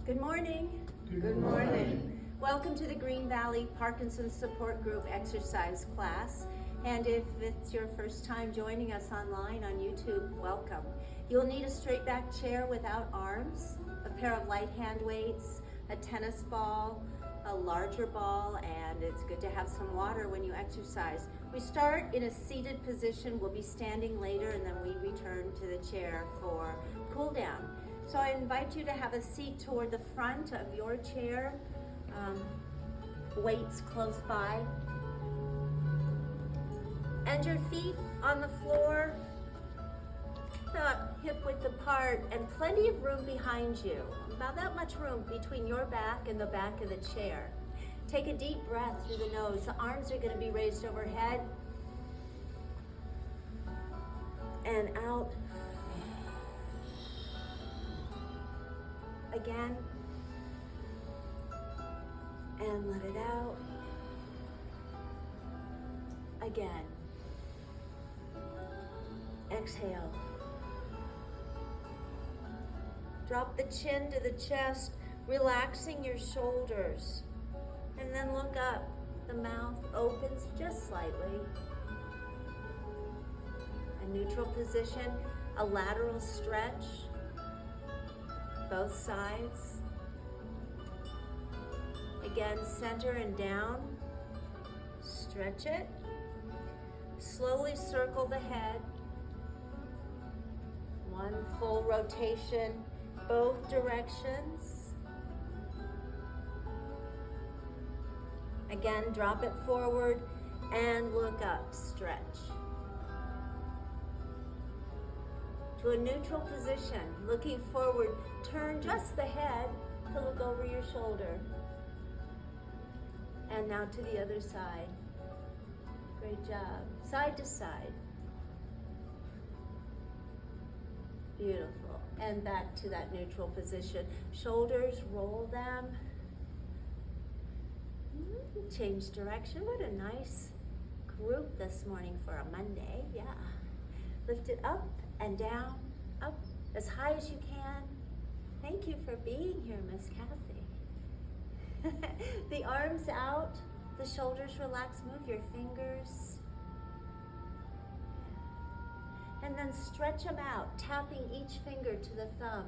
Good morning. Good morning. Welcome to the Green Valley Parkinson's Support Group exercise class. And if it's your first time joining us online on YouTube, welcome. You'll need a straight back chair without arms, a pair of light hand weights, a tennis ball, a larger ball, and it's good to have some water when you exercise. We start in a seated position. We'll be standing later, and then we return to the chair for cool down. So I invite you to have a seat toward the front of your chair, weights close by, and your feet on the floor, about hip width apart, and plenty of room behind you. About that much room between your back and the back of the chair. Take a deep breath through the nose. The arms are going to be raised overhead and out. Again, and let it out. Again. Exhale. Drop the chin to the chest, relaxing your shoulders. And then look up. The mouth opens just slightly. A neutral position, a lateral stretch. Both sides. Again, center and down. Stretch it. Slowly circle the head. One full rotation, both directions. Again, drop it forward and look up, stretch. To a neutral position, looking forward, turn just the head to look over your shoulder. And now to the other side. Great job. Side to side. Beautiful. And back to that neutral position. Shoulders, roll them. Change direction. What a nice group this morning for a Monday. Yeah. Lift it up and down, up as high as you can. Thank you for being here, Miss Kathy. The arms out, the shoulders relax, move your fingers. And then stretch them out, tapping each finger to the thumb.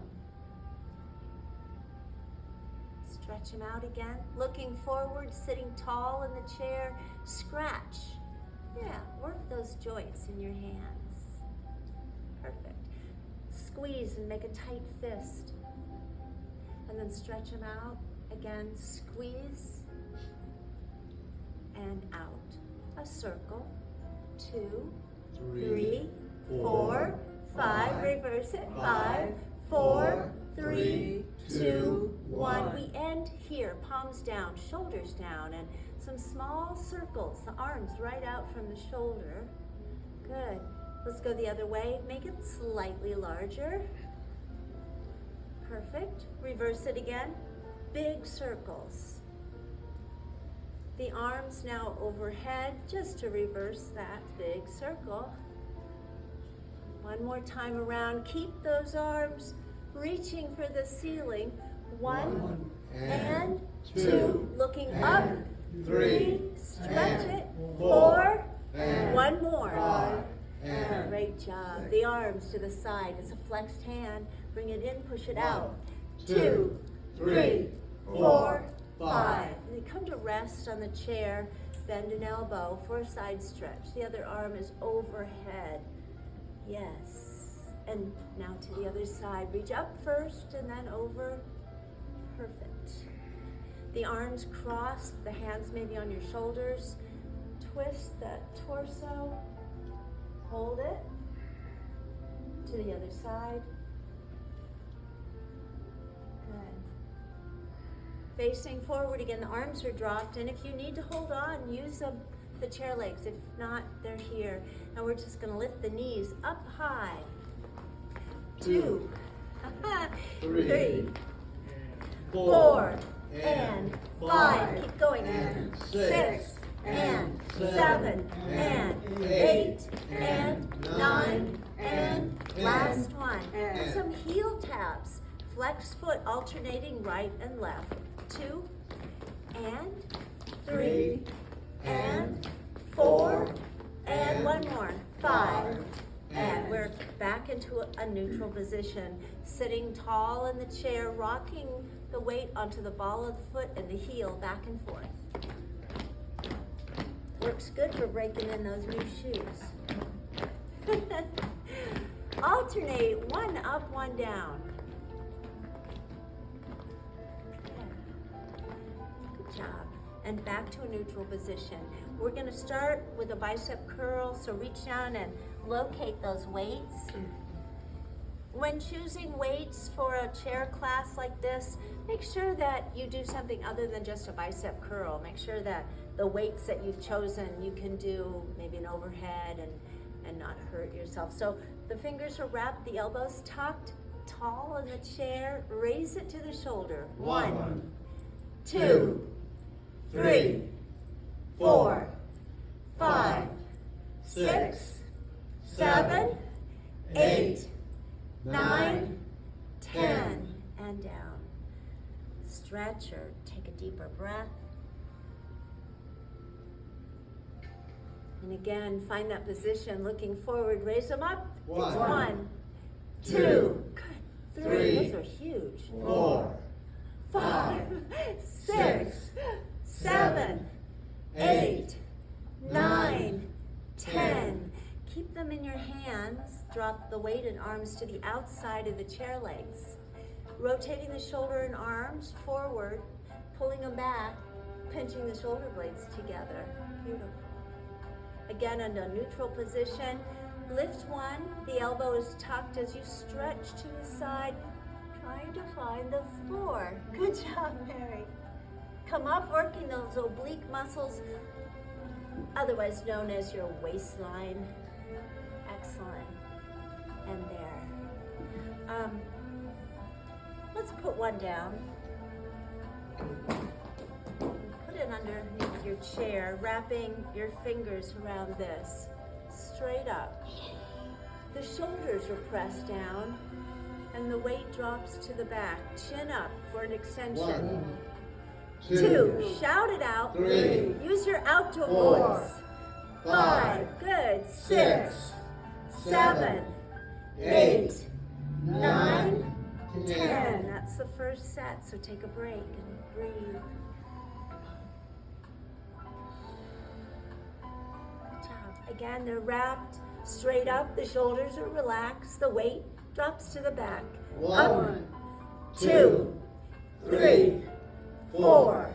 Stretch them out again, looking forward, sitting tall in the chair. Scratch. Yeah, work those joints in your hands. Perfect. Squeeze and make a tight fist. And then stretch them out. Again, squeeze and out. A circle. 2, 3, 4, 5. Reverse it. 5, 4, 3, 2, 1. We end here. Palms down, shoulders down, and some small circles. The arms right out from the shoulder. Good. Let's go the other way. Make it slightly larger. Perfect. Reverse it again. Big circles. The arms now overhead, just to reverse that big circle. One more time around. Keep those arms reaching for the ceiling. 1 and 2. Looking up. 3. Stretch it. 4. And 1 more. 5. Great job. The arms to the side. It's a flexed hand. Bring it in, push it out. 2, 3, 4, 5. And you come to rest on the chair. Bend an elbow for a side stretch. The other arm is overhead. Yes. And now to the other side. Reach up first and then over. Perfect. The arms cross. The hands maybe on your shoulders. Twist that torso. Hold it to the other side. Good. Facing forward again, the arms are dropped, and if you need to hold on, use the chair legs. If not, they're here. And we're just going to lift the knees up high. 2, 3, 4, and 5. Keep going. And 6. And 7, and 8, and 9, and last one. Some heel taps Flex foot alternating right and left. 2 and 3 and 4 and one more. 5 and we're back into a neutral position, sitting tall in the chair, rocking the weight onto the ball of the foot and the heel back and forth. Works good for breaking in those new shoes. Alternate, one up, one down. Good job. And back to a neutral position. We're gonna start with a bicep curl, so reach down and locate those weights. When choosing weights for a chair class like this, make sure that you do something other than just a bicep curl. Make sure that the weights that you've chosen, you can do maybe an overhead and not hurt yourself. So the fingers are wrapped, the elbows tucked, tall in the chair, raise it to the shoulder. 1, 2, 3, 4, 5, 6, 7, 8, 9, 10, and down. Stretch or take a deeper breath. And again, find that position, looking forward, raise them up. It's 1, 2, good, 3, those are huge. 4, 5, 6, 7, 8, 9, 10. Keep them in your hands. Drop the weight and arms to the outside of the chair legs. Rotating the shoulder and arms forward, pulling them back, pinching the shoulder blades together. Beautiful. Again, in a neutral position. Lift one, the elbow is tucked as you stretch to the side, trying to find the floor. Good job, Mary. Come up, working those oblique muscles, otherwise known as your waistline. Excellent. And there. Let's put one down. Put it underneath your chair, wrapping your fingers around this. Straight up. The shoulders are pressed down and the weight drops to the back. Chin up for an extension. 1, 2, shout it out. 3, Use your outdoor 4, voice. 5, good. 6, 7, 8, 9, 10. That's the first set, so take a break and breathe. Good job. Again, they're wrapped straight up, the shoulders are relaxed, the weight drops to the back. 1, 2, 3, 4,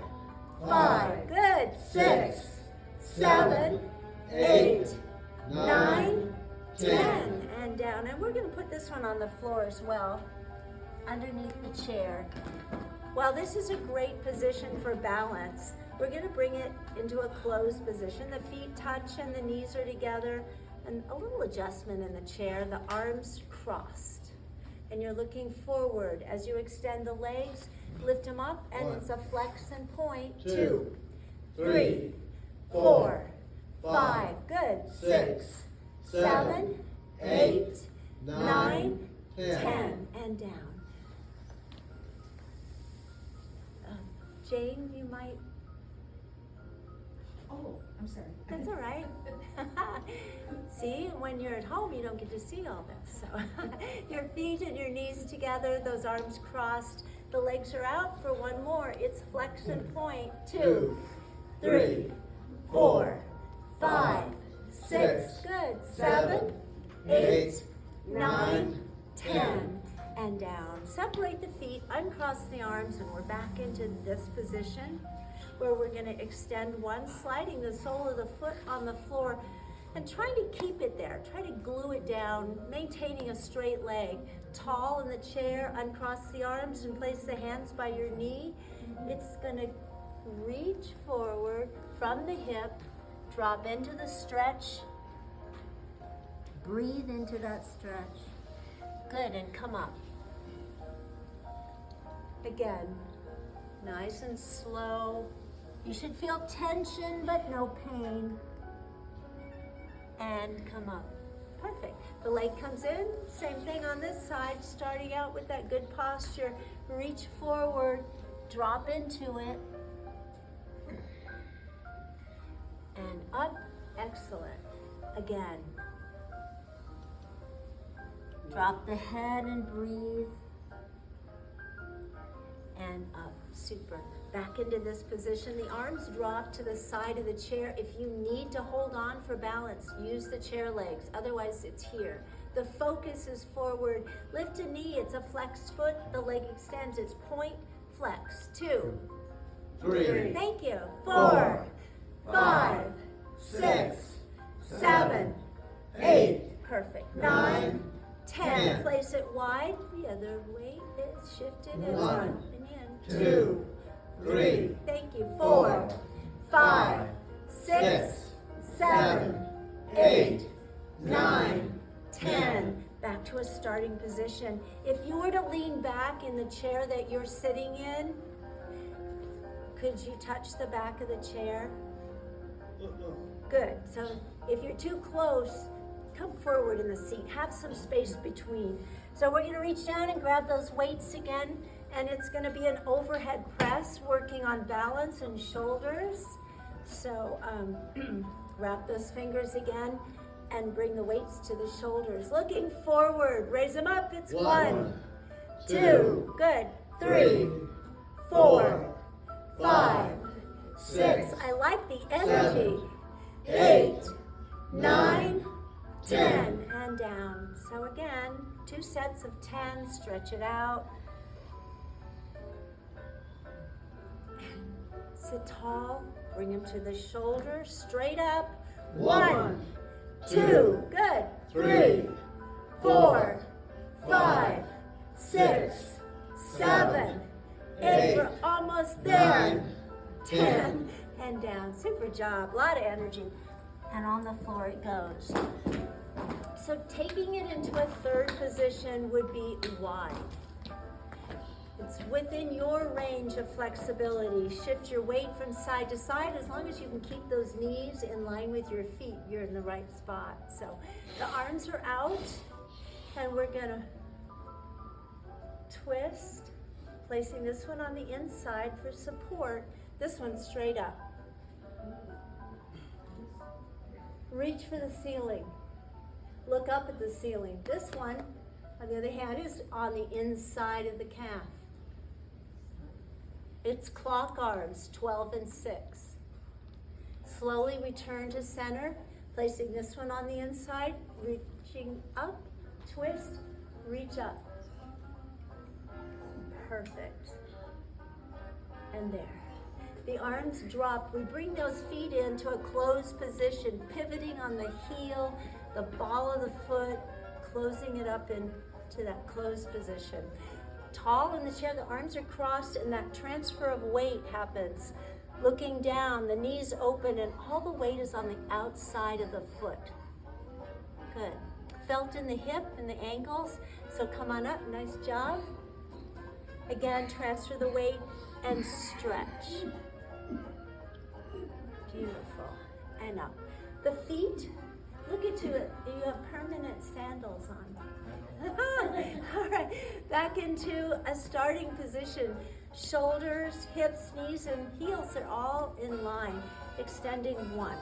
5, good. 6, 7, 8, 9, 10, and down. And we're going to put this one on the floor as well, underneath the chair. While this is a great position for balance, we're going to bring it into a closed position. The feet touch and the knees are together, and a little adjustment in the chair, the arms crossed. And you're looking forward as you extend the legs, lift them up, and 1, it's a flex and point. 2, 3, 4, 5, good. 6, 7, 8, 9, 10, and down. Jane, you might. Oh, I'm sorry. That's all right. See, when you're at home, you don't get to see all this. So your feet and your knees together, those arms crossed, the legs are out for one more. It's flex and point. 2, 3, 4, 5, 6, good. 7, 8, 9, 10, and down. Separate the feet, uncross the arms, and we're back into this position where we're going to extend one, sliding the sole of the foot on the floor and trying to keep it there. Try to glue it down, maintaining a straight leg. Tall in the chair, uncross the arms and place the hands by your knee. It's going to reach forward from the hip, drop into the stretch. Breathe into that stretch. Good, and come up. Again, nice and slow. You should feel tension, but no pain. And come up. Perfect. The leg comes in. Same thing on this side, starting out with that good posture. Reach forward, drop into it. And up, excellent. Again. Drop the head and breathe. And up, super. Back into this position. The arms drop to the side of the chair. If you need to hold on for balance, use the chair legs. Otherwise, it's here. The focus is forward. Lift a knee, it's a flexed foot. The leg extends, it's point, flex. 2, 3, thank you. 4, 5, 6, 7, 8, perfect. 9, 10. Place it wide. The other weight is shifted and 1, up and in. 2, 3, Thank you. 4, 5, 6, 7, 8, 9, 10. Back to a starting position. If you were to lean back in the chair that you're sitting in, could you touch the back of the chair? Good. So if you're too close, come forward in the seat. Have some space between. So we're going to reach down and grab those weights again, and it's going to be an overhead press working on balance and shoulders. So wrap those fingers again and bring the weights to the shoulders. Looking forward, raise them up. It's 1, 2, good, 3, 4, 5, 6. I like the energy. 8, 9, 10, and down. So again, 2 sets of 10, stretch it out. Sit tall, bring them to the shoulders, straight up. 1, 2, good. 3, 4, 5, 6, 7, 8. We're almost there. 10, and down. Super job, a lot of energy. And on the floor it goes. So taking it into a third position would be wide. It's within your range of flexibility. Shift your weight from side to side. As long as you can keep those knees in line with your feet, you're in the right spot. So the arms are out, and we're gonna twist, placing this one on the inside for support, this one straight up. Reach for the ceiling. Look up at the ceiling. This one, on the other hand, is on the inside of the calf. It's clock arms, 12 and 6. Slowly return to center, placing this one on the inside, reaching up, twist, reach up. Perfect. And there. The arms drop. We bring those feet into a closed position, pivoting on the heel, the ball of the foot, closing it up into that closed position. Tall in the chair, the arms are crossed, and that transfer of weight happens. Looking down, the knees open, and all the weight is on the outside of the foot. Good. Felt in the hip and the ankles, so come on up, nice job. Again, transfer the weight and stretch. Beautiful. And up. The feet, look at you. You have permanent sandals on. All right. Back into a starting position. Shoulders, hips, knees, and heels are all in line. Extending 1.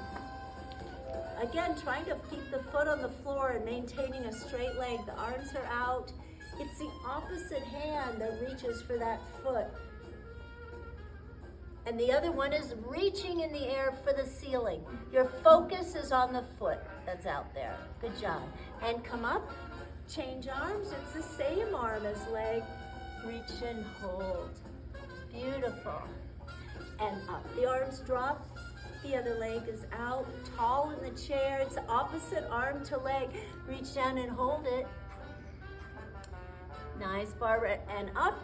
Again, trying to keep the foot on the floor and maintaining a straight leg. The arms are out. It's the opposite hand that reaches for that foot. And the other one is reaching in the air for the ceiling. Your focus is on the foot that's out there. Good job. And come up, change arms. It's the same arm as leg. Reach and hold. Beautiful. And up. The arms drop. The other leg is out. Tall in the chair. It's opposite arm to leg. Reach down and hold it. Nice, Barbara. And up.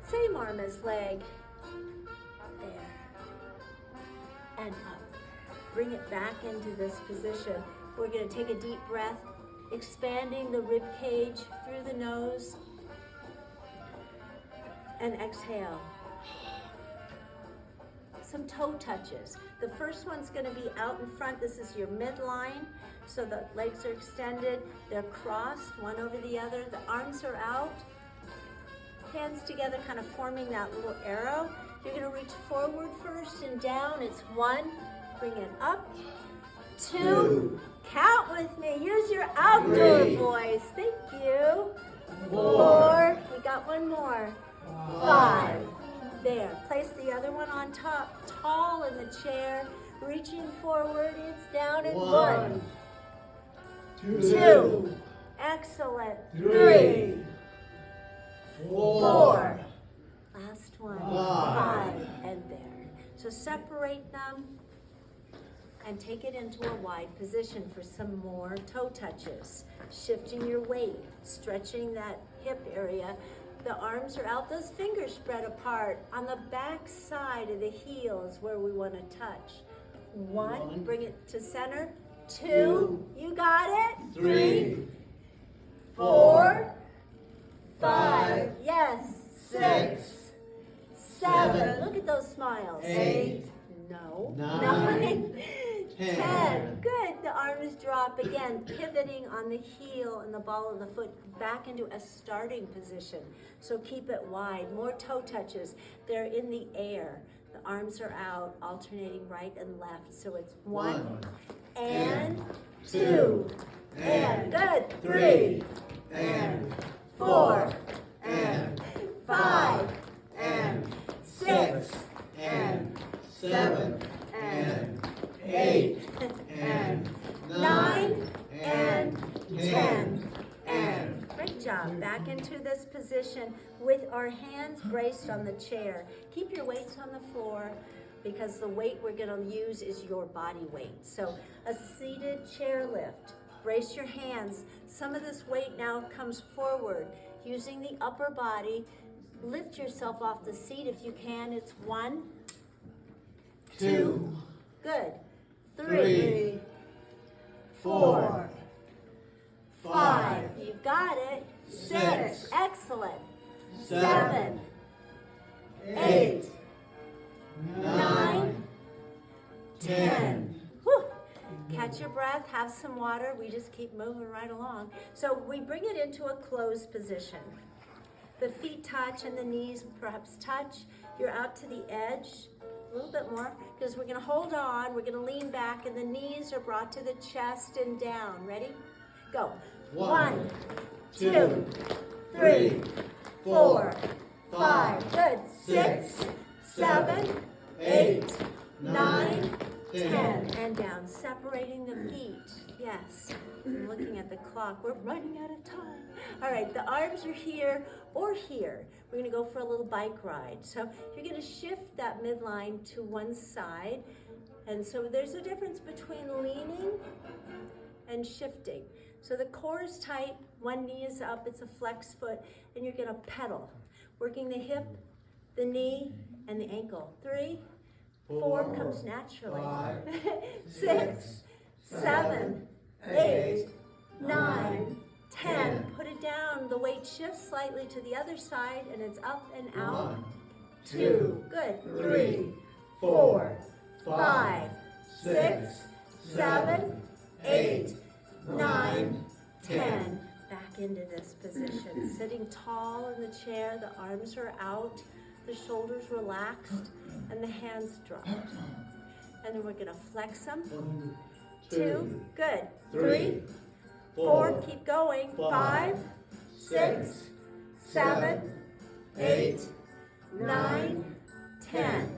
Same arm as leg. There. And up. Bring it back into this position. We're going to take a deep breath, expanding the rib cage through the nose. And exhale. some toe touches. The first one's gonna be out in front. This is your midline. So the legs are extended, they're crossed, one over the other. The arms are out, hands together, kind of forming that little arrow. You're gonna reach forward first and down. It's 1, bring it up, 2, count with me. Here's your outdoor 3, voice. Thank you. 4, 4, we got one more. 5, there. Place the other one on top, tall in the chair, reaching forward, it's down in 1, 2, excellent, 3, 4, last one, 5, and there. So separate them and take it into a wide position for some more toe touches. Shifting your weight, stretching that hip area. The arms are out, those fingers spread apart. On the back side of the heels where we want to touch. 1, bring it to center. 2, you got it. 3, 4, 5, yes. 6, 7, look at those smiles. 8, no. 9, 10. Good. The arms drop again, pivoting on the heel and the ball of the foot back into a starting position. So keep it wide. More toe touches. They're in the air. The arms are out, alternating right and left. So it's 1 and 2 and good. 3 and 4 and 5 and 6 and 7 and 8 and 9 and 10. and Great job. Back into this position with our hands braced on the chair. Keep your weights on the floor because the weight we're going to use is your body weight. So a seated chair lift. Brace your hands. Some of this weight now comes forward. Using the upper body, lift yourself off the seat if you can. It's 1, 2, good. 3, 4, 5, you've got it. 6, excellent. 7, 8, 9, 10. Whew. Catch your breath, have some water. We just keep moving right along. So we bring it into a closed position. The feet touch and the knees perhaps touch. You're out to the edge. A little bit more, because we're going to hold on, we're going to lean back, and the knees are brought to the chest and down. Ready? Go. 1, 2, 3, 4, 5, good. 6, 7, 8, 9, 10, and down. Separating the feet. Yes. I'm looking at the clock. We're running out of time. All right, the arms are here or here. We're going to go for a little bike ride. So you're going to shift that midline to one side. And so there's a difference between leaning and shifting. So the core is tight, one knee is up, it's a flex foot, and you're going to pedal. Working the hip, the knee, and the ankle. 3, 4 comes naturally. 5, 6, 7, 8, 9, 10. Put it down. The weight shifts slightly to the other side, and it's up and out. 1, 2. Good. 3, 4, 5, 6, 7, 8, 9, 10. Back into this position. Sitting tall in the chair. The arms are out. The shoulders relaxed. And the hands dropped. And then we're going to flex them. 2. Good. 3, 4. Keep going. 5, 6, 7, 8, 9, 10.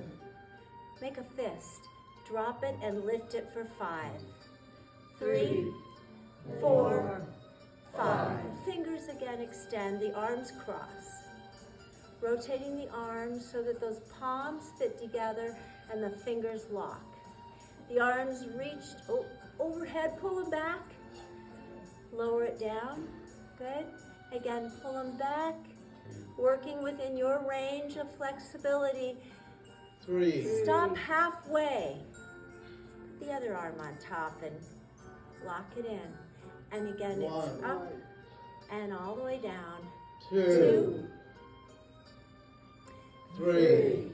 Make a fist. Drop it and lift it for 5, 3, 4, 5. Fingers again extend. The arms cross. Rotating the arms so that those palms fit together and the fingers lock. The arms reached overhead, pull them back. Lower it down. Good. Again, pull them back. Working within your range of flexibility. 3, Stop halfway. Put the other arm on top and lock it in. And again, it's 1, up and all the way down. 2, 3,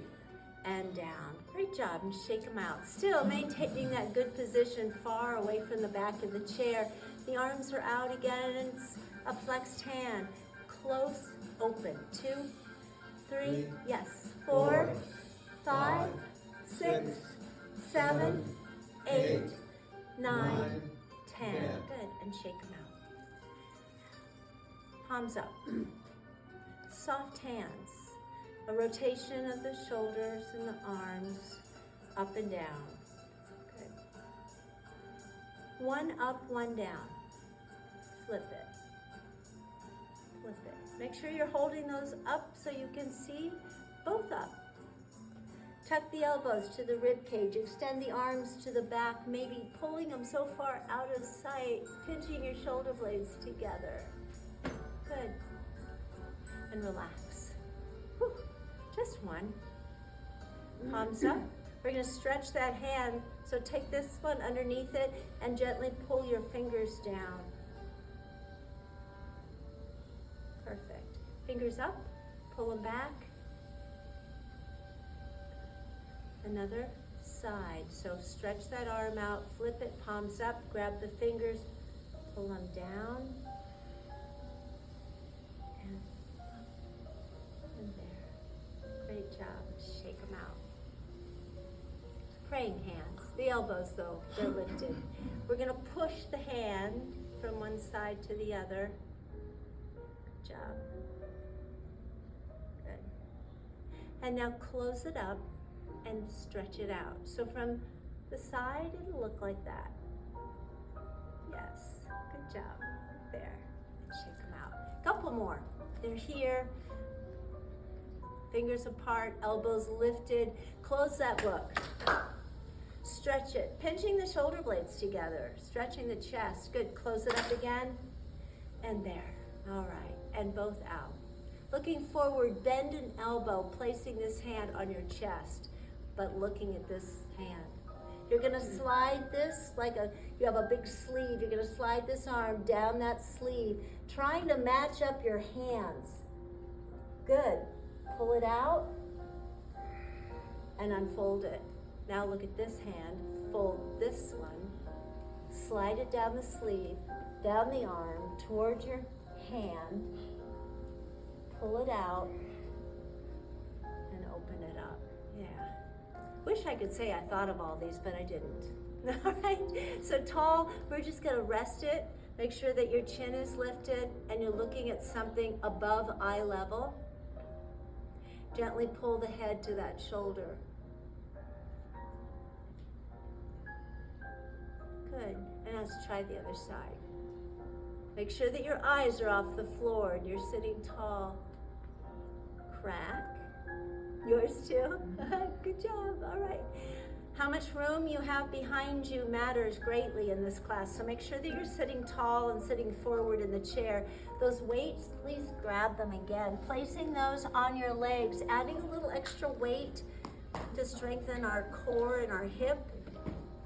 And down. Great Good job, and shake them out. Still maintaining that good position far away from the back of the chair. The arms are out again, and it's a flexed hand. Close, open. 2, 3, yes. 4, 5, 6, 7, 8, 9, 10. Good, and shake them out. Palms up. Soft hands. A rotation of the shoulders and the arms up and down. Good. One up, one down. Flip it. Flip it. Make sure you're holding those up so you can see both up. Tuck the elbows to the rib cage. Extend the arms to the back, maybe pulling them so far out of sight, pinching your shoulder blades together. Good. And relax. Whew. Just one. Palms up. We're going to stretch that hand. So take this one underneath it and gently pull your fingers down. Perfect. Fingers up. Pull them back. Another side. So stretch that arm out. Flip it. Palms up. Grab the fingers. Pull them down. And up. And there. Great job. Shake them out. Praying hands. The elbows, though, they're lifted. We're going to push the hand from one side to the other. Good job. Good. And now close it up and stretch it out. So from the side, it'll look like that. Yes. Good job. There. Shake them out. Couple more. They're here. Fingers apart, elbows lifted. Close that book. Stretch it. Pinching the shoulder blades together. Stretching the chest. Good. Close it up again. And there. All right. And both out. Looking forward, bend an elbow, placing this hand on your chest, but looking at this hand. You're going to slide this like you have a big sleeve. You're going to slide this arm down that sleeve, trying to match up your hands. Good. Pull it out and unfold it. Now look at this hand. Fold this one. Slide it down the sleeve, down the arm, towards your hand. Pull it out and open it up. Yeah. Wish I could say I thought of all these, but I didn't. All right. So tall, we're just going to rest it. Make sure that your chin is lifted and you're looking at something above eye level. Gently pull the head to that shoulder. Good. And let's try the other side. Make sure that your eyes are off the floor and you're sitting tall. Crack. Yours too? Good job. All right. How much room you have behind you matters greatly in this class. So make sure that you're sitting tall and sitting forward in the chair. Those weights, please grab them again. Placing those on your legs, adding a little extra weight to strengthen our core and our hip.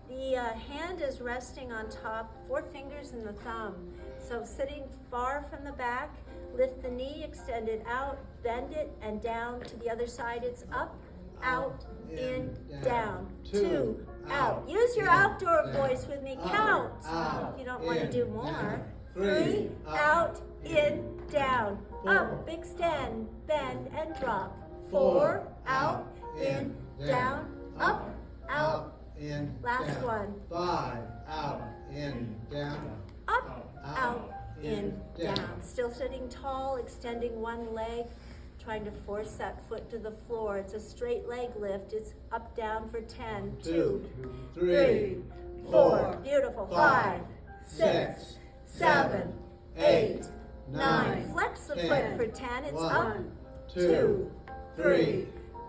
The hand is resting on top, 4 fingers and the thumb. So sitting far from the back, lift the knee, extend it out, bend it, and down to the other side. It's up, out, in, down. 2, out. Use your outdoor voice with me. Count. If you don't want to do more. 3, out, in, down. Up, big stand, bend, and drop. 4, out, in, down, up, out, in, last down. one. 5, out, in, down. Up, out, in, down. Still sitting tall, extending one leg, trying to force that foot to the floor. It's a straight leg lift. It's up, down for 10. 2, 3, 4. Beautiful. 5, 6, 7, 8, 9. Flex the foot for 10. It's up, 2, 3,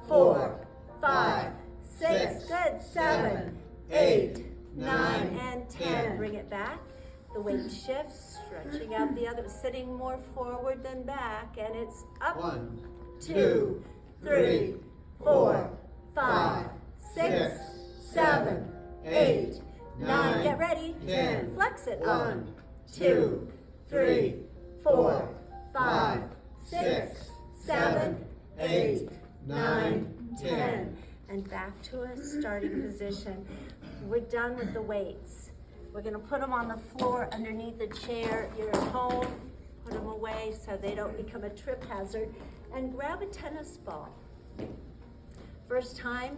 4, 5, 6. Good. 7, 8, 9, and 10. Bring it back. The weight shifts, stretching out the other, sitting more forward than back, and it's up. 1, 2, 3, 4, 5, 6, 7, 8, 9. Get ready. 10. Flex it. 1, 2, 3, 4, 5, 6, 7, 8, 9, 10. and back to a starting position. We're done with the weights. We're gonna put them on the floor underneath the chair. You're at home, put them away so they don't become a trip hazard. And grab a tennis ball. First time,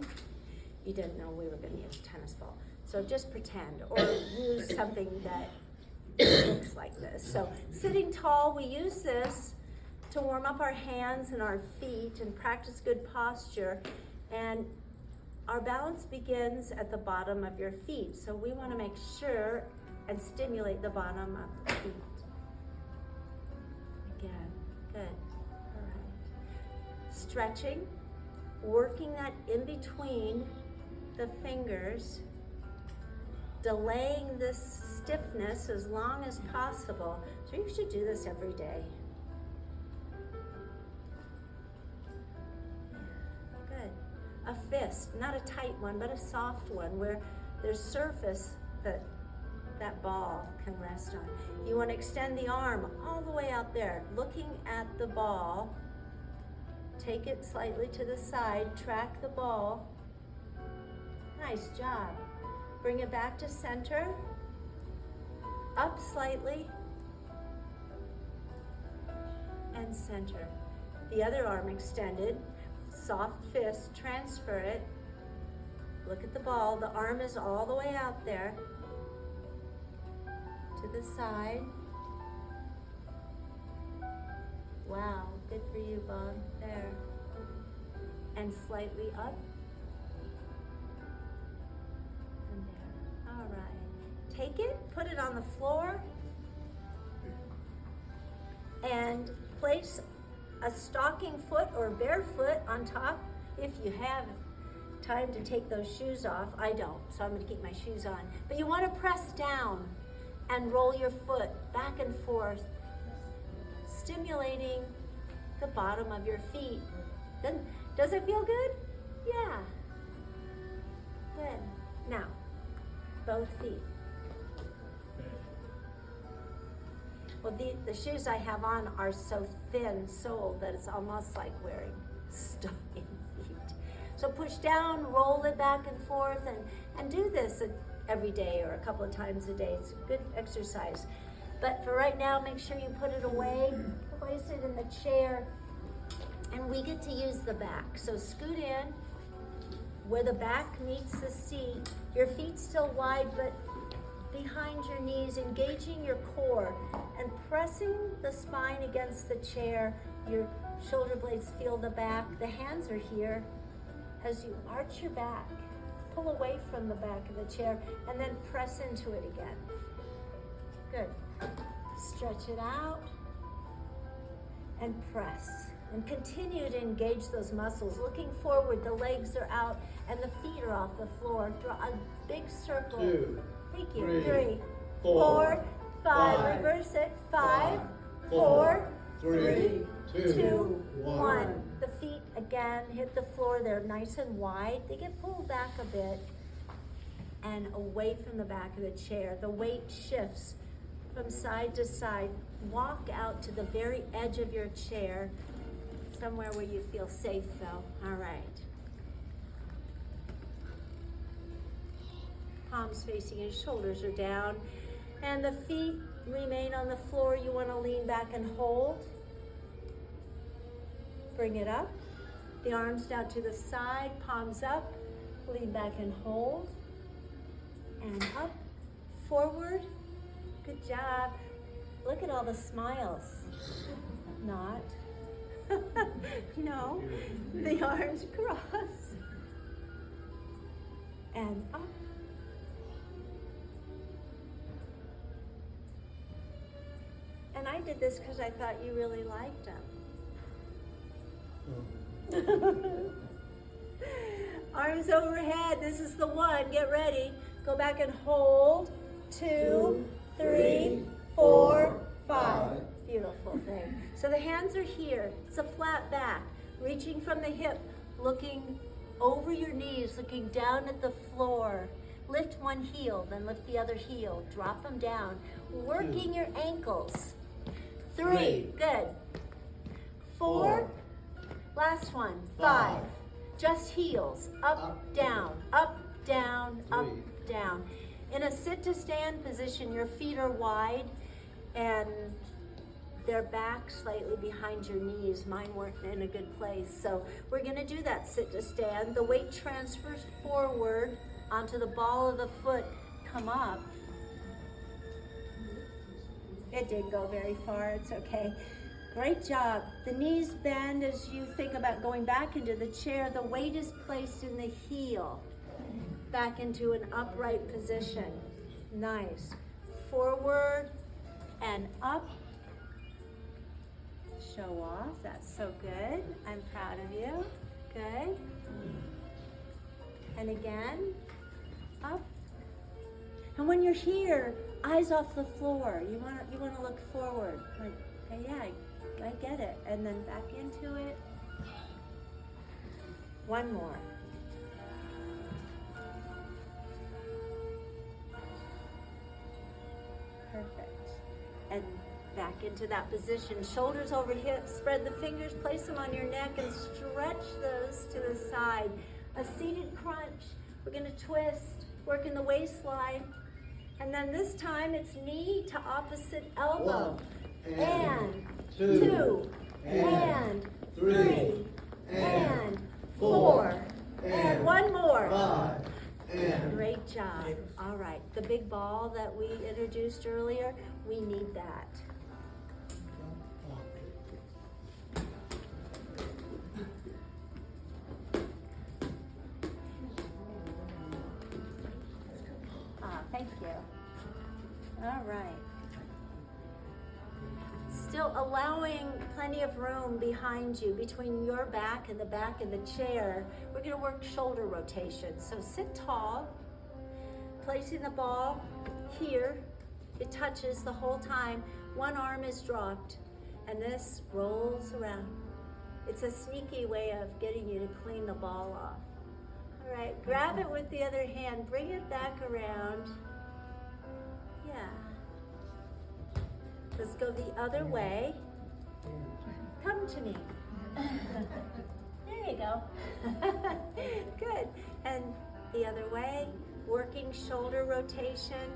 you didn't know we were gonna use a tennis ball. So just pretend, or use something that looks like this. So sitting tall, we use this to warm up our hands and our feet and practice good posture. And our balance begins at the bottom of your feet. So we want to make sure and stimulate the bottom of the feet. Again, good. All right. Stretching, working that in between the fingers, delaying this stiffness as long as possible. So you should do this every day. Good. A fist, not a tight one, but a soft one where there's surface that that ball can rest on. You want to extend the arm all the way out there, looking at the ball. Take it slightly to the side, track the ball. Nice job. Bring it back to center, up slightly, and center. The other arm extended, soft fist, transfer it. Look at the ball, the arm is all the way out there. To the side. Wow, good for you, Bob. There. And slightly up. And there. All right. Take it, put it on the floor, and place a stocking foot or barefoot on top if you have time to take those shoes off. I don't, so I'm going to keep my shoes on. But you want to press down and roll your foot back and forth, stimulating the bottom of your feet. Then, does it feel good? Yeah. Good. Now, both feet. Well, the shoes I have on are so thin-soled that it's almost like wearing stocking feet. So push down, roll it back and forth, and do this every day or a couple of times a day. It's a good exercise. But for right now, make sure you put it away, place it in the chair, and we get to use the back. So scoot in where the back meets the seat. Your feet still wide, but behind your knees, engaging your core and pressing the spine against the chair. Your shoulder blades feel the back. The hands are here. As you arch your back, pull away from the back of the chair and then press into it again. Good. Stretch it out and press. And continue to engage those muscles. Looking forward, the legs are out and the feet are off the floor. Draw a big circle. 2, Thank you. 3, 3, 4, 5. 5, Reverse it. 5, 4, 4, 3, 2, 1. 1. The feet again hit the floor. They're nice and wide. They get pulled back a bit and away from the back of the chair. The weight shifts from side to side. Walk out to the very edge of your chair, somewhere where you feel safe though. All right. Palms facing you, shoulders are down, and the feet remain on the floor. You want to lean back and hold. Bring it up. The arms down to the side, palms up. Lean back and hold. And up, forward. Good job. Look at all the smiles. Not. No. The arms cross. And up. And I did this because I thought you really liked them. Arms overhead. This is the one. Get ready. Go back and hold. 2, 3, 4, 5. Beautiful thing. So the hands are here. It's a flat back. Reaching from the hip, looking over your knees, looking down at the floor. Lift one heel, then lift the other heel. Drop them down. Working your ankles. 3. Good. 4. Last one. 5. Just heels, up, down, up, down, up, down. In a sit to stand position, your feet are wide and they're back slightly behind your knees. Mine weren't in a good place. So we're gonna do that sit to stand. The weight transfers forward onto the ball of the foot. Come up. It didn't go very far, it's okay. Great job. The knees bend as you think about going back into the chair. The weight is placed in the heel, back into an upright position. Nice. Forward and up. Show off, that's so good. I'm proud of you. Good. And again, up. And when you're here, eyes off the floor. You wanna look forward. Like, hey, yeah, I get it. And then back into it. One more. Perfect. And back into that position. Shoulders over hips. Spread the fingers, place them on your neck, and stretch those to the side. A seated crunch. We're gonna twist, working the waistline. And then this time it's knee to opposite elbow. One, and two, two, and three, and four, and one more. 5, and Great job. All right, the big ball that we introduced earlier, we need that. Thank you. All right. Still allowing plenty of room behind you, between your back and the back of the chair. We're gonna work shoulder rotation. So sit tall, placing the ball here. It touches the whole time. One arm is dropped, and this rolls around. It's a sneaky way of getting you to clean the ball off. All right, grab it with the other hand, bring it back around. Yeah. Let's go the other way. Come to me. There you go. Good. And the other way, working shoulder rotation.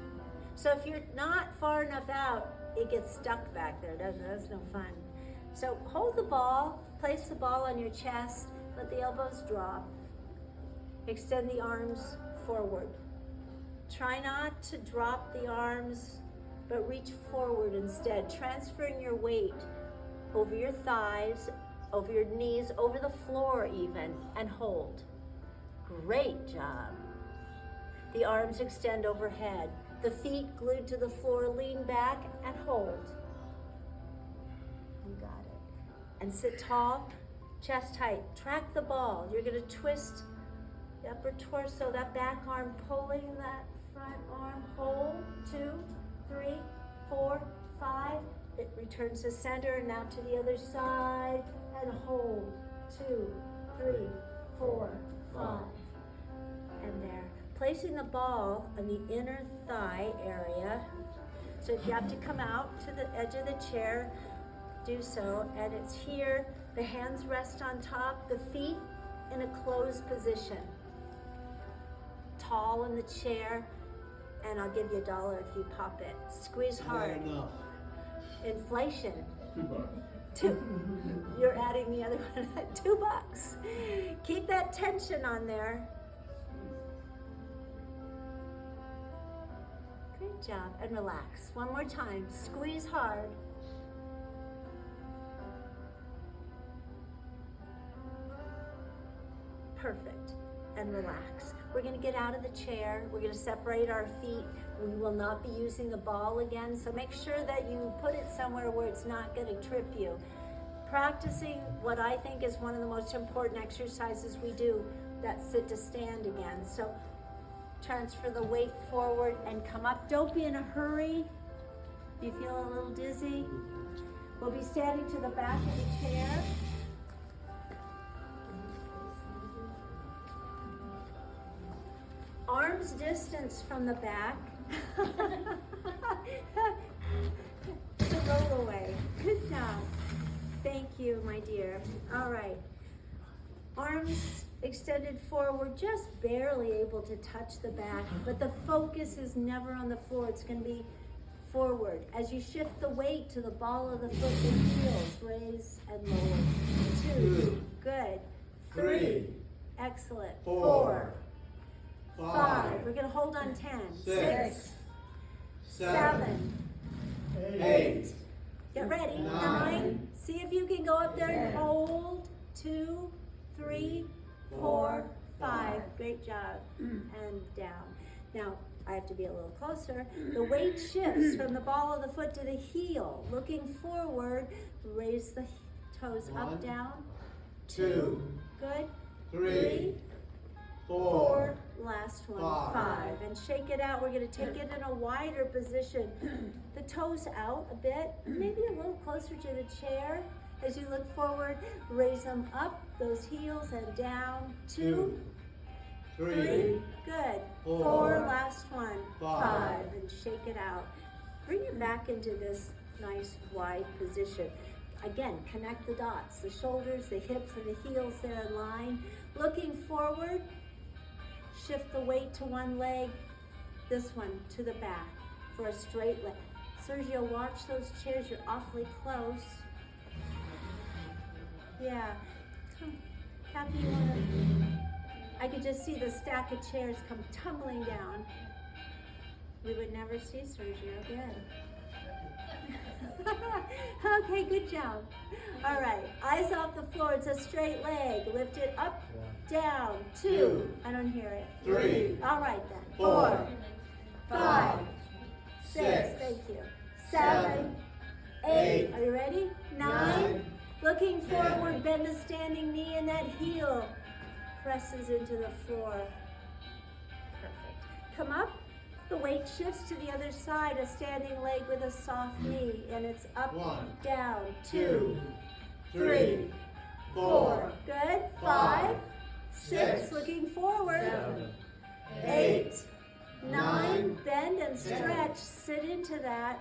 So if you're not far enough out, it gets stuck back there, doesn't it? That's no fun. So hold the ball, place the ball on your chest, let the elbows drop. Extend the arms forward. Try not to drop the arms, but reach forward instead, transferring your weight over your thighs, over your knees, over the floor even, and hold. Great job. The arms extend overhead. The feet glued to the floor, lean back and hold. You got it. And sit tall, chest height. Track the ball. You're gonna twist the upper torso, that back arm pulling that front arm. Hold. 2, 3, 4, 5. It returns to center. Now to the other side and hold. 2, 3, 4, 5. And there. Placing the ball on the inner thigh area. So if you have to come out to the edge of the chair, do so. And it's here. The hands rest on top, the feet in a closed position. Tall in the chair, and I'll give you $1 if you pop it. Squeeze hard. Inflation. $2. You're adding the other one at $2. Keep that tension on there. Great job, and relax. One more time, squeeze hard. Perfect, and relax. We're gonna get out of the chair. We're gonna separate our feet. We will not be using the ball again, so make sure that you put it somewhere where it's not gonna trip you. Practicing what I think is one of the most important exercises we do, that sit to stand again. So transfer the weight forward and come up. Don't be in a hurry. If you feel a little dizzy, we'll be standing to the back of the chair. Arms distance from the back. To roll away. Good job. Thank you, my dear. All right. Arms extended forward, just barely able to touch the back, but the focus is never on the floor. It's going to be forward. As you shift the weight to the ball of the foot and heels, raise and lower. 2, good. 3, excellent. 4, 5, we're going to hold on 10. 6, 7, 8, get ready. 9, see if you can go up there and hold. 2, 3, 4, 5, great job, and down. Now, I have to be a little closer. The weight shifts from the ball of the foot to the heel. Looking forward, raise the toes up, down. 2, good. 3, 4, last one, 5. And shake it out. We're going to take it in a wider position. The toes out a bit, maybe a little closer to the chair. As you look forward, raise them up, those heels, and down. 2, 3, good. 4, last one, 5, and shake it out. Bring it back into this nice wide position. Again, connect the dots, the shoulders, the hips, and the heels there in line. Looking forward, shift the weight to one leg, this one to the back for a straight leg. Sergio, watch those chairs, you're awfully close. Yeah. Kathy, you wanna? I could just see the stack of chairs come tumbling down. We would never see Sergio again. Okay, good job. All right, eyes off the floor. It's a straight leg. Lift it up, down. 2. I don't hear it. 3. All right then. 4, 5, 6. Thank you. 7, 8. Are you ready? 9. Looking forward, bend the standing knee and that heel presses into the floor. Perfect. Come up. The weight shifts to the other side, a standing leg with a soft knee, and it's up, 1, down. 2, 3, 4. Good. 5, 6. 6, Looking forward. 7, 8, 9. 9, Bend and 10. stretch. Sit into that.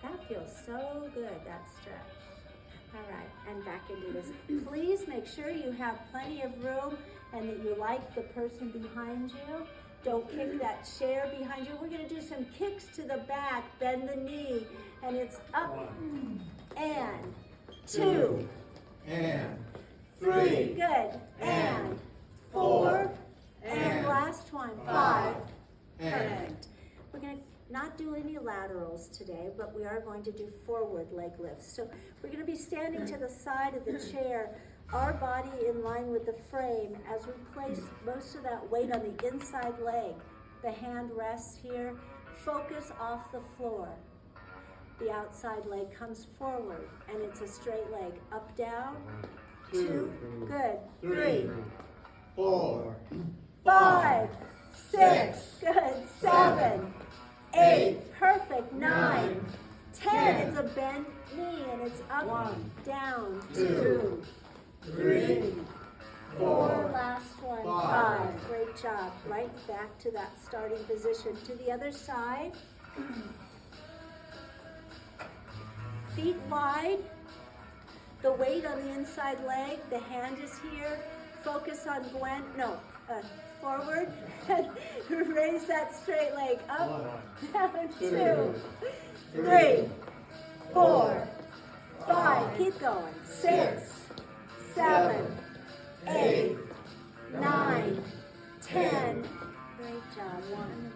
That feels so good, that stretch. All right, and back into this. Please make sure you have plenty of room and that you like the person behind you. Don't kick that chair behind you. We're gonna do some kicks to the back, bend the knee, and it's up, and 2, and 3, 3, good, and 4, and last one, 5, perfect. We're gonna not do any laterals today, but we are going to do forward leg lifts. So we're going to be standing to the side of the chair, our body in line with the frame as we place most of that weight on the inside leg. The hand rests here. Focus off the floor. The outside leg comes forward, and it's a straight leg. Up, down. 2, good. 3, 4, 5, 6, good. 7, 8, perfect. 9, 10. It's a bent knee and it's up, down. 2, 3, 4. Last one. 5. Great job. Right back to that starting position. To the other side. Feet wide. The weight on the inside leg. The hand is here. Focus on Gwen. No. Forward. Raise that straight leg up, down. 2, 3, 4, 5. Keep going. 6, 7, 8, 9, 10. Great job. 1.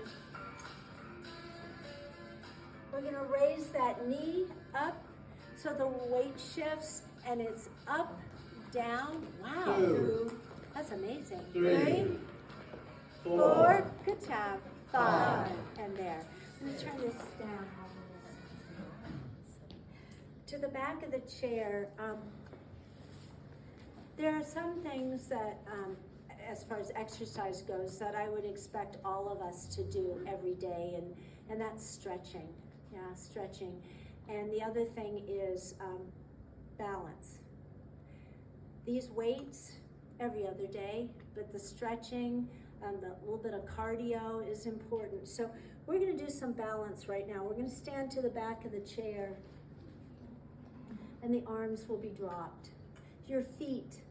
We're going to raise that knee up so the weight shifts and it's up, down. Wow. 2, That's amazing. 3, 4, good job. 5, and there. Let me turn this down. To the back of the chair, there are some things that, as far as exercise goes, that I would expect all of us to do every day, and that's stretching. Yeah, stretching. And the other thing is balance. These weights every other day, but the stretching, the little bit of cardio is important. So we're going to do some balance right now. We're going to stand to the back of the chair and the arms will be dropped. Your feet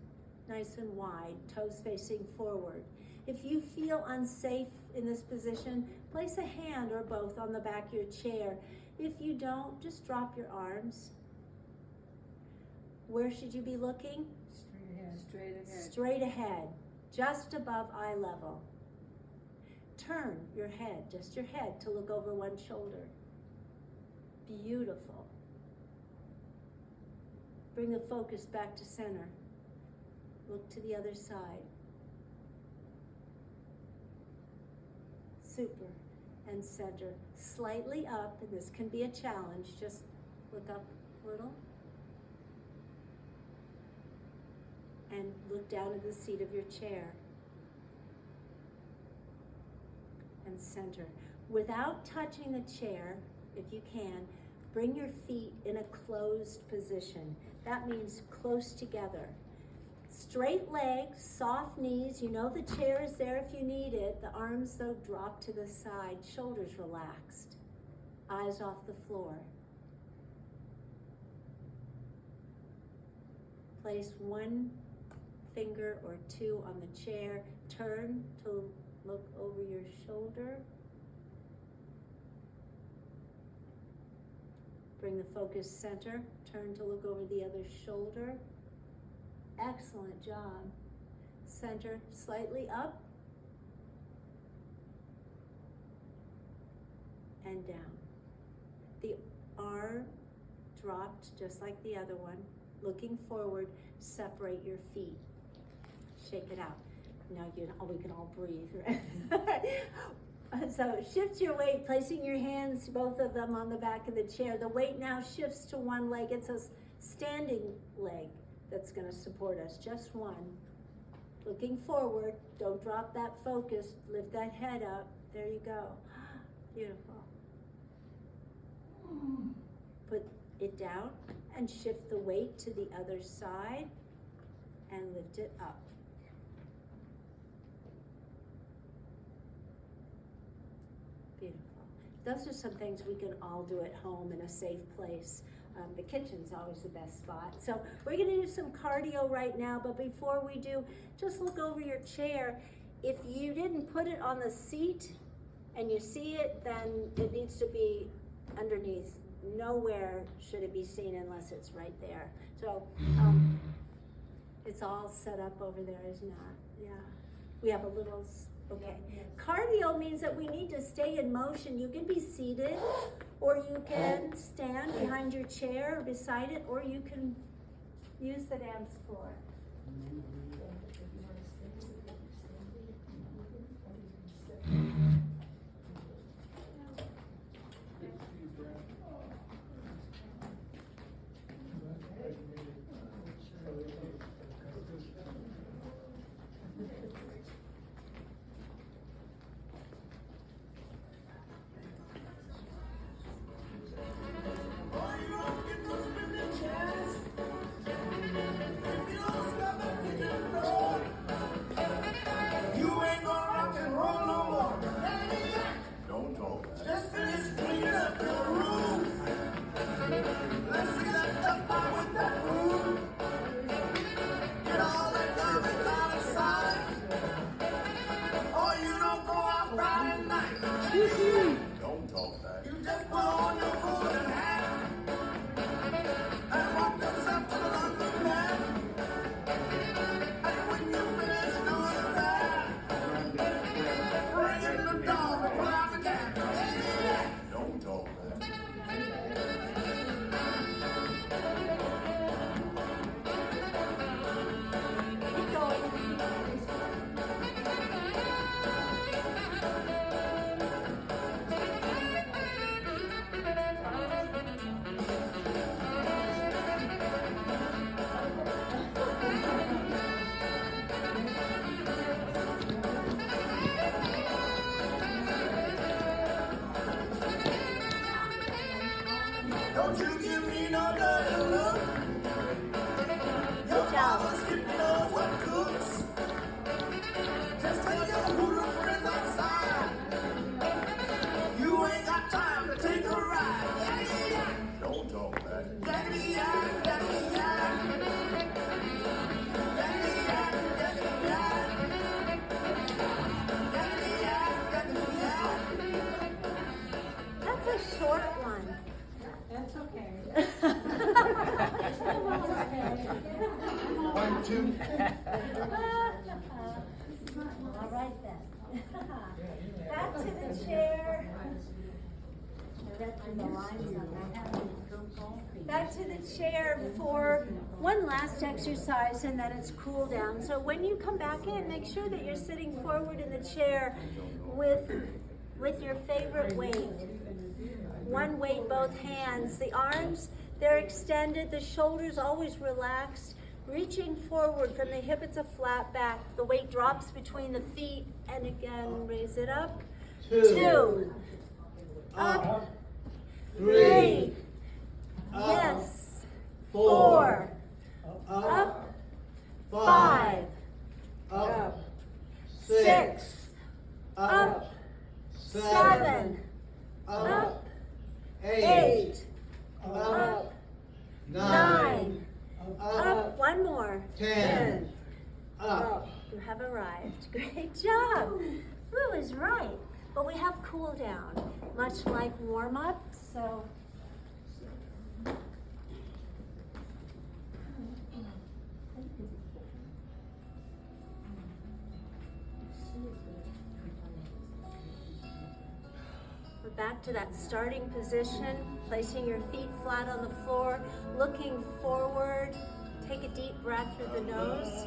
nice and wide, toes facing forward. If you feel unsafe in this position, place a hand or both on the back of your chair. If you don't, just drop your arms. Where should you be looking? Straight ahead. Straight ahead. Straight ahead, just above eye level. Turn your head, just your head, to look over one shoulder. Beautiful. Bring the focus back to center. Look to the other side. Super. And center. Slightly up, and this can be a challenge. Just look up a little. And look down at the seat of your chair. And center. Without touching the chair, if you can, bring your feet in a closed position. That means close together. Straight legs, soft knees. You know the chair is there if you need it. The arms, though, drop to the side. Shoulders relaxed. Eyes off the floor. Place one finger or two on the chair. Turn to look over your shoulder. Bring the focus center. Turn to look over the other shoulder. Excellent job. Center slightly up and down. The arm dropped just like the other one. Looking forward, separate your feet. Shake it out. Now we can all breathe, right? So shift your weight, placing your hands, both of them, on the back of the chair. The weight now shifts to one leg. It's a standing leg that's going to support us, just one. Looking forward, don't drop that focus, lift that head up. There you go. Beautiful. Put it down and shift the weight to the other side and lift it up. Beautiful. Those are some things we can all do at home in a safe place. The kitchen's always the best spot. So we're gonna do some cardio right now, but before we do, just look over your chair. If you didn't put it on the seat and you see it, then it needs to be underneath. Nowhere should it be seen unless it's right there. So it's all set up over there, isn't it? Yeah. We have a little, okay. Cardio means that we need to stay in motion. You can be seated, or you can stand behind your chair or beside it, or you can use the dance floor. Don't you give me no dirty look. Your mama skipping knows what cooks. Just take your hula friends outside. You ain't got time to take a ride. Yeah, yeah, yeah. Don't talk that. Yakety yak, yakety yak. All right then. Back to the chair. Back to the chair for one last exercise, and then it's cool down. So when you come back in, make sure that you're sitting forward in the chair with your favorite weight. One weight, both hands. The arms, they're extended. The shoulders always relaxed. Reaching forward from the hip, it's a flat back. The weight drops between the feet, and again, raise it up. 2. Up. 3. Yes. 4. Up. 5. Up. 6. Up. 7. Up. 8. Up. 9. Up. Up. One more. 10. Up. You have arrived. Great job. Woo is right. But we have cool down, much like warm up. So we're back to that starting position, placing your feet flat on the floor, looking forward. Take a deep breath through the nose.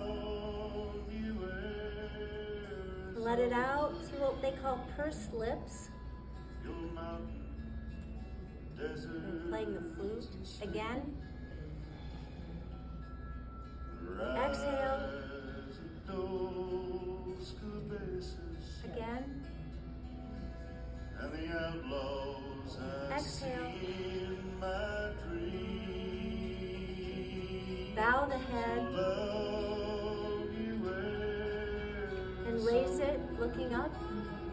Let it out through what they call pursed lips. And playing the flute again. Exhale. Again. Exhale. Bow the head. And raise it, looking up.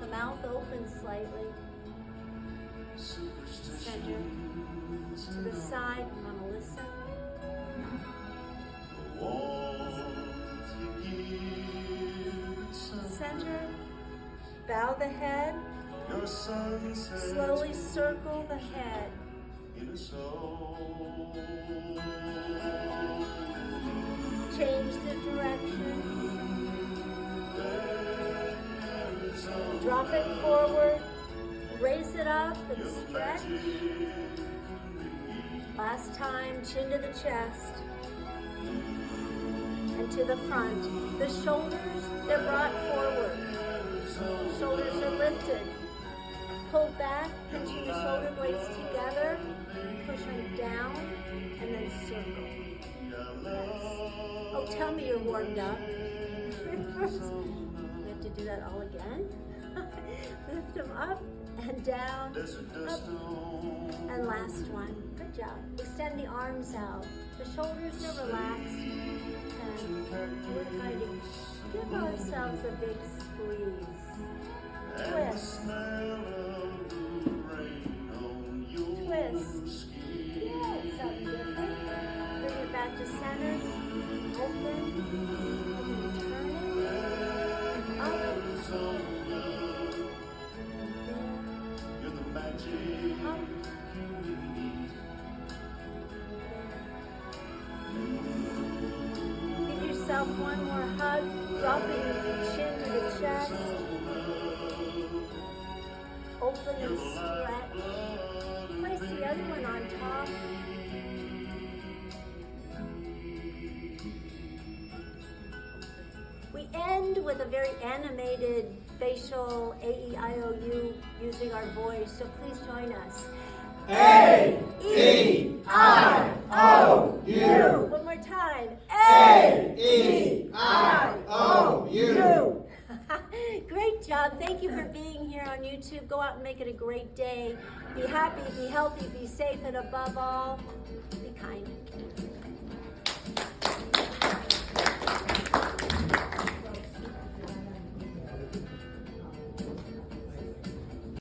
The mouth opens slightly. Center. To the side, you want to listen. Center. Bow the head. Slowly circle the head. Change the direction. Drop it forward. Raise it up and stretch. Last time, chin to the chest. And to the front. The shoulders, they're brought forward. Shoulders are lifted. Pull back, pinching the shoulder blades together. Push them down, and then circle. Yes. Oh, tell me you're warmed up. Reverse. We have to do that all again. Lift them up and down, up, and last one. Good job. Extend the arms out. The shoulders are relaxed, and we're going to give ourselves a big squeeze. Twist. Twist. Yeah, it's something different. Bring it back to center. Open. And turn it. Up. Up. Give yourself one more hug, dropping your chin to the chest. Open and stretch. Place the other one on top. We end with a very animated facial A-E-I-O-U using our voice, so please join us. A-E-I-O-U. One more time. A-E-I-O-U. Great job. Thank you for being here on YouTube. Go out and make it a great day. Be happy, be healthy, be safe, and above all, be kind.